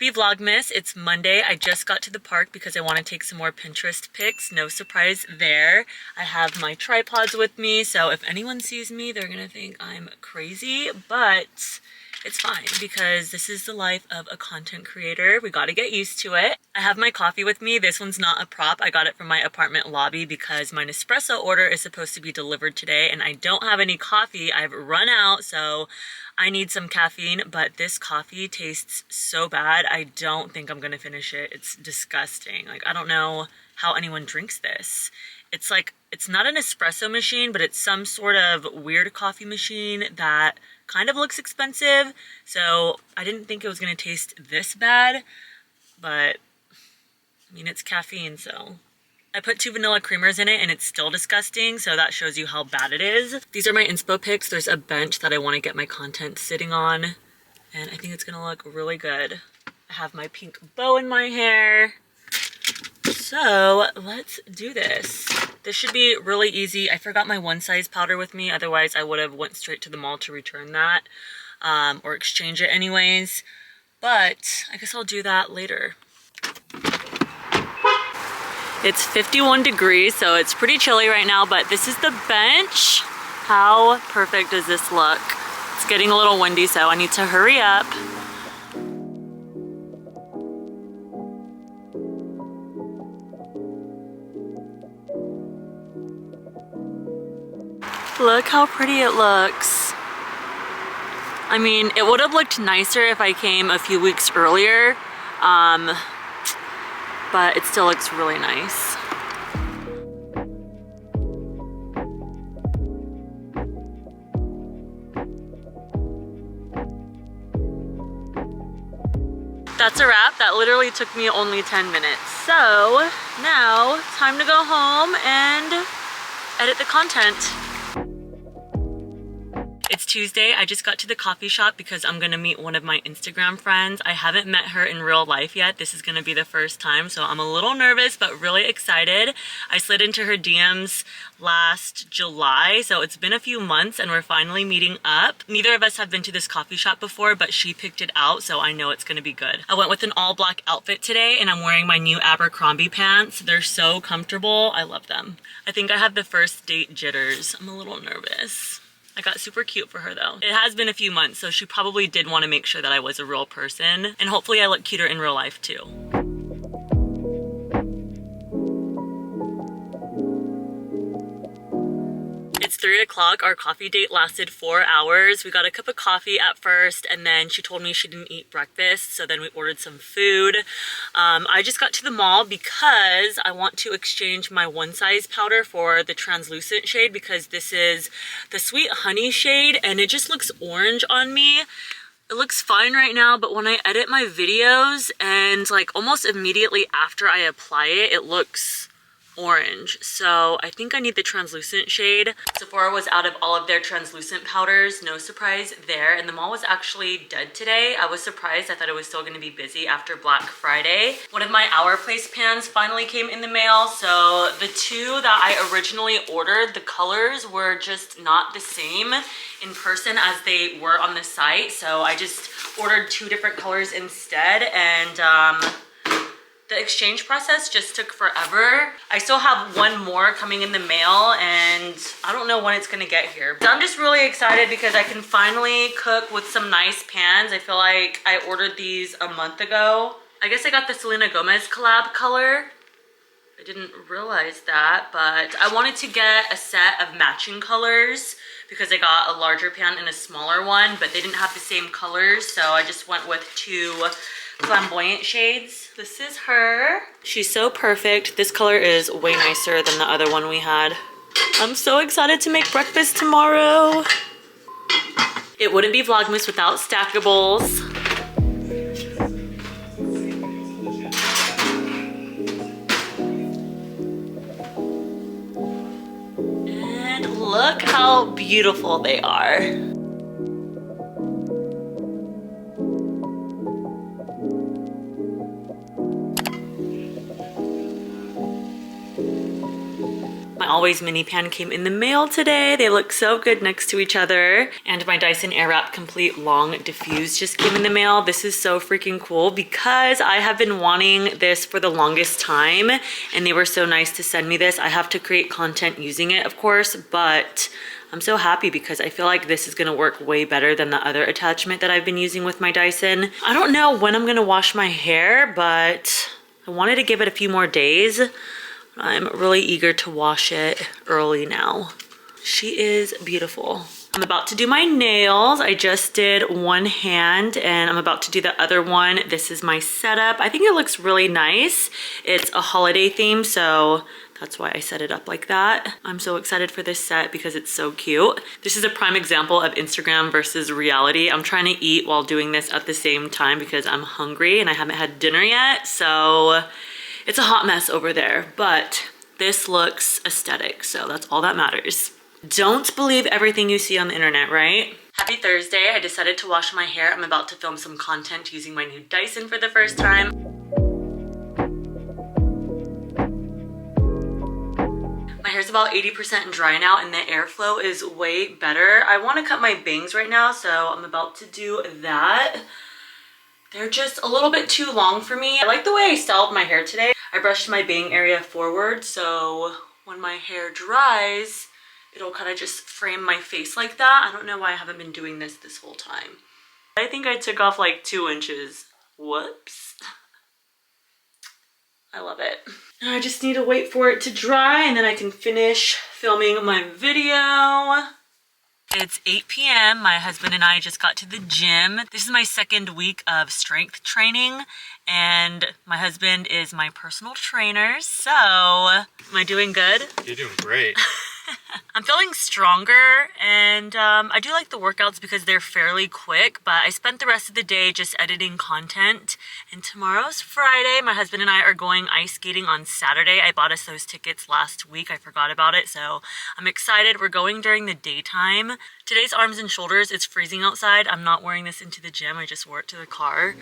be Vlogmas. It's Monday. I just got to the park because I want to take some more Pinterest pics. No surprise there. I have my tripods with me, so if anyone sees me, they're gonna think I'm crazy, but it's fine because this is the life of a content creator. We gotta get used to it. I have my coffee with me. This one's not a prop. I got it from my apartment lobby because my Nespresso order is supposed to be delivered today and I don't have any coffee. I've run out, so I need some caffeine, but this coffee tastes so bad. I don't think I'm gonna finish it. It's disgusting. Like, I don't know how anyone drinks this. It's like, it's not an espresso machine, but it's some sort of weird coffee machine that kind of looks expensive. So I didn't think it was gonna taste this bad, but I mean, it's caffeine, so. I put 2 vanilla creamers in it and it's still disgusting, so that shows you how bad it is. These are my inspo pics. There's a bench that I want to get my content sitting on, and I think it's gonna look really good. I have my pink bow in my hair. So let's do this. This should be really easy. I forgot my one size powder with me, otherwise I would have went straight to the mall to return that, or exchange it anyways. But I guess I'll do that later. It's 51 degrees, so it's pretty chilly right now, but this is the bench. How perfect does this look? It's getting a little windy, so I need to hurry up. Look how pretty it looks. I mean, it would have looked nicer if I came a few weeks earlier, but it still looks really nice. That's a wrap. That literally took me only 10 minutes. So now, time to go home and edit the content. It's Tuesday. I just got to the coffee shop because I'm gonna meet one of my Instagram friends. I haven't met her in real life yet. This is gonna be the first time, so I'm a little nervous but really excited. I slid into her DMs last July, so it's been a few months and we're finally meeting up. Neither of us have been to this coffee shop before, but she picked it out, so I know it's gonna be good. I went with an all black outfit today and I'm wearing my new Abercrombie pants. They're so comfortable. I love them. I think I have the first date jitters. I'm a little nervous. I got super cute for her though. It has been a few months, so she probably did want to make sure that I was a real person. And hopefully I look cuter in real life too. It's 3 o'clock. Our coffee date lasted 4 hours. We got a cup of coffee at first and then she told me she didn't eat breakfast, so then we ordered some food. I just got to the mall because I want to exchange my one size powder for the translucent shade because this is the sweet honey shade and it just looks orange on me. It looks fine right now, but when I edit my videos and like almost immediately after I apply it, it looks orange. So I think I need the translucent shade. Sephora was out of all of their translucent powders. No surprise there. And the mall was actually dead today. I was surprised. I thought it was still gonna be busy after Black Friday. One of my Our Place pans finally came in the mail. So the 2 that I originally ordered, the colors were just not the same in person as they were on the site. So I just ordered 2 different colors instead, and the exchange process just took forever. I still have 1 more coming in the mail and I don't know when it's gonna get here. So I'm just really excited because I can finally cook with some nice pans. I feel like I ordered these a month ago. I guess I got the Selena Gomez collab color. I didn't realize that, but I wanted to get a set of matching colors because I got a larger pan and a smaller one, but they didn't have the same colors, so I just went with 2 flamboyant shades. This is her. She's so perfect. This color is way nicer than the other one we had. I'm so excited to make breakfast tomorrow. It wouldn't be Vlogmas without stackables. And look how beautiful they are. My Always mini pan came in the mail today. They look so good next to each other. And my Dyson Airwrap Complete Long Diffuse just came in the mail. This is so freaking cool because I have been wanting this for the longest time and they were so nice to send me this. I have to create content using it, of course, but I'm so happy because I feel like this is gonna work way better than the other attachment that I've been using with my Dyson. I don't know when I'm gonna wash my hair, but I wanted to give it a few more days. I'm really eager to wash it early now. She is beautiful. I'm about to do my nails. I just did one hand and I'm about to do the other one. This is my setup. I think it looks really nice. It's a holiday theme, so that's why I set it up like that. I'm so excited for this set because it's so cute. This is a prime example of Instagram versus reality. I'm trying to eat while doing this at the same time because I'm hungry and I haven't had dinner yet, so it's a hot mess over there, but this looks aesthetic, so that's all that matters. Don't believe everything you see on the internet, right? Happy Thursday. I decided to wash my hair. I'm about to film some content using my new Dyson for the first time. My hair's about 80% dry now and the airflow is way better. I want to cut my bangs right now, so I'm about to do that. They're just a little bit too long for me. I like the way I styled my hair today. I brushed my bang area forward, so when my hair dries, it'll kind of just frame my face like that. I don't know why I haven't been doing this whole time. I think I took off like 2 inches. Whoops. I love it. Now I just need to wait for it to dry and then I can finish filming my video. It's 8 p.m. My husband and I just got to the gym. This is my second week of strength training and my husband is my personal trainer. So, am I doing good? You're doing great. I'm feeling stronger and I do like the workouts because they're fairly quick, but I spent the rest of the day just editing content and tomorrow's Friday. My husband and I are going ice skating on Saturday. I bought us those tickets last week. I forgot about it, so I'm excited. We're going during the daytime. Today's arms and shoulders. It's freezing outside. I'm not wearing this into the gym. I just wore it to the car.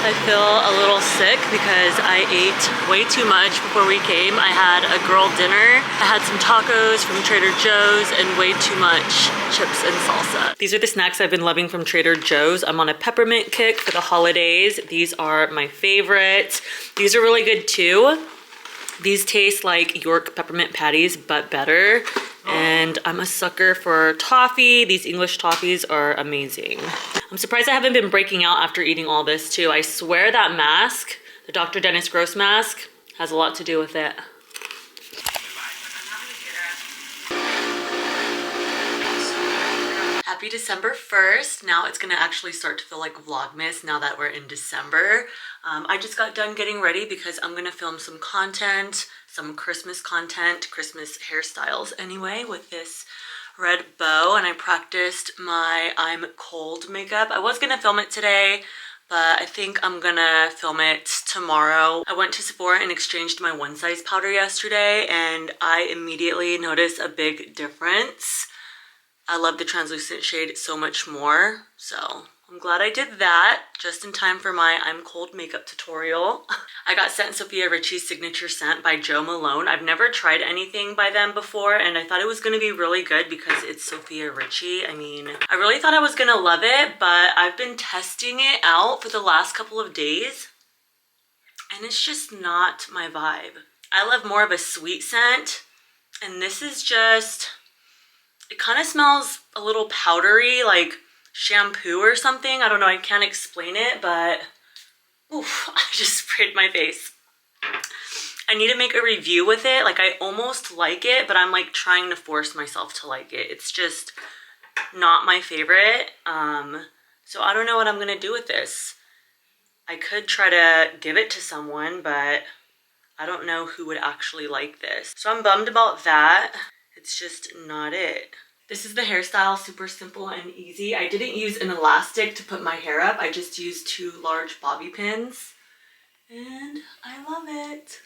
I feel a little sick because I ate way too much before we came. I had a girl dinner. I had some tacos from Trader Joe's and way too much chips and salsa. These are the snacks I've been loving from Trader Joe's. I'm on a peppermint kick for the holidays. These are my favorite. These are really good too. These taste like York peppermint patties, but better. And I'm a sucker for toffee. These English toffees are amazing. I'm surprised I haven't been breaking out after eating all this too. I swear that mask, the Dr. Dennis Gross mask, has a lot to do with it. Happy December 1st. Now it's gonna actually start to feel like Vlogmas now that we're in December. I just got done getting ready because I'm gonna film some content, some Christmas content, Christmas hairstyles anyway, with this red bow, and I practiced my I'm cold makeup. I was gonna film it today, but I think I'm gonna film it tomorrow. I went to Sephora and exchanged my One Size powder yesterday and I immediately noticed a big difference. I love the translucent shade so much more, so I'm glad I did that just in time for my I'm cold makeup tutorial. I got sent Sophia Richie's signature scent by Jo Malone. I've never tried anything by them before and I thought it was going to be really good because it's Sophia Richie. I mean, I really thought I was going to love it, but I've been testing it out for the last couple of days and it's just not my vibe. I love more of a sweet scent and this is just, it kind of smells a little powdery, like shampoo or something. I don't know, I can't explain it, but oof, I just sprayed my face. I need to make a review with it. Like I almost like it, but I'm like trying to force myself to like it. It's just not my favorite. So I don't know what I'm gonna do with this. I could try to give it to someone, but I don't know who would actually like this. So I'm bummed about that. it's just not it. This is the hairstyle, super simple and easy. I didn't use an elastic to put my hair up. I just used 2 large bobby pins and I love it.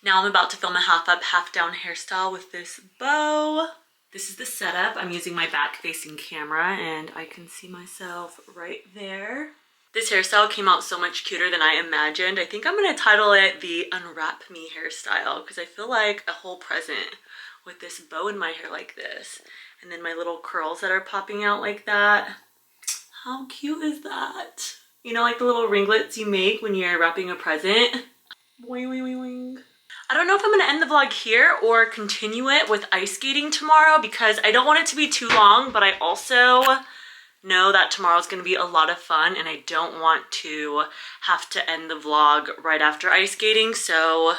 Now I'm about to film a half up, half down hairstyle with this bow. This is the setup. I'm using my back facing camera and I can see myself right there. This hairstyle came out so much cuter than I imagined. I think I'm gonna title it the Unwrap Me hairstyle because I feel like a whole present with this bow in my hair like this. And then my little curls that are popping out like that. How cute is that? You know, like the little ringlets you make when you're wrapping a present. Boing, boing, boing, boing. I don't know if I'm gonna end the vlog here or continue it with ice skating tomorrow because I don't want it to be too long, but I also know that tomorrow's gonna be a lot of fun and I don't want to have to end the vlog right after ice skating, so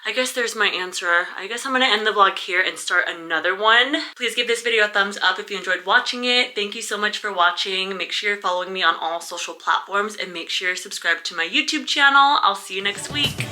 I guess there's my answer. I guess I'm gonna end the vlog here and start another one. Please give this video a thumbs up if you enjoyed watching it. Thank you so much for watching. Make sure you're following me on all social platforms and make sure you're subscribed to my YouTube channel. I'll see you next week.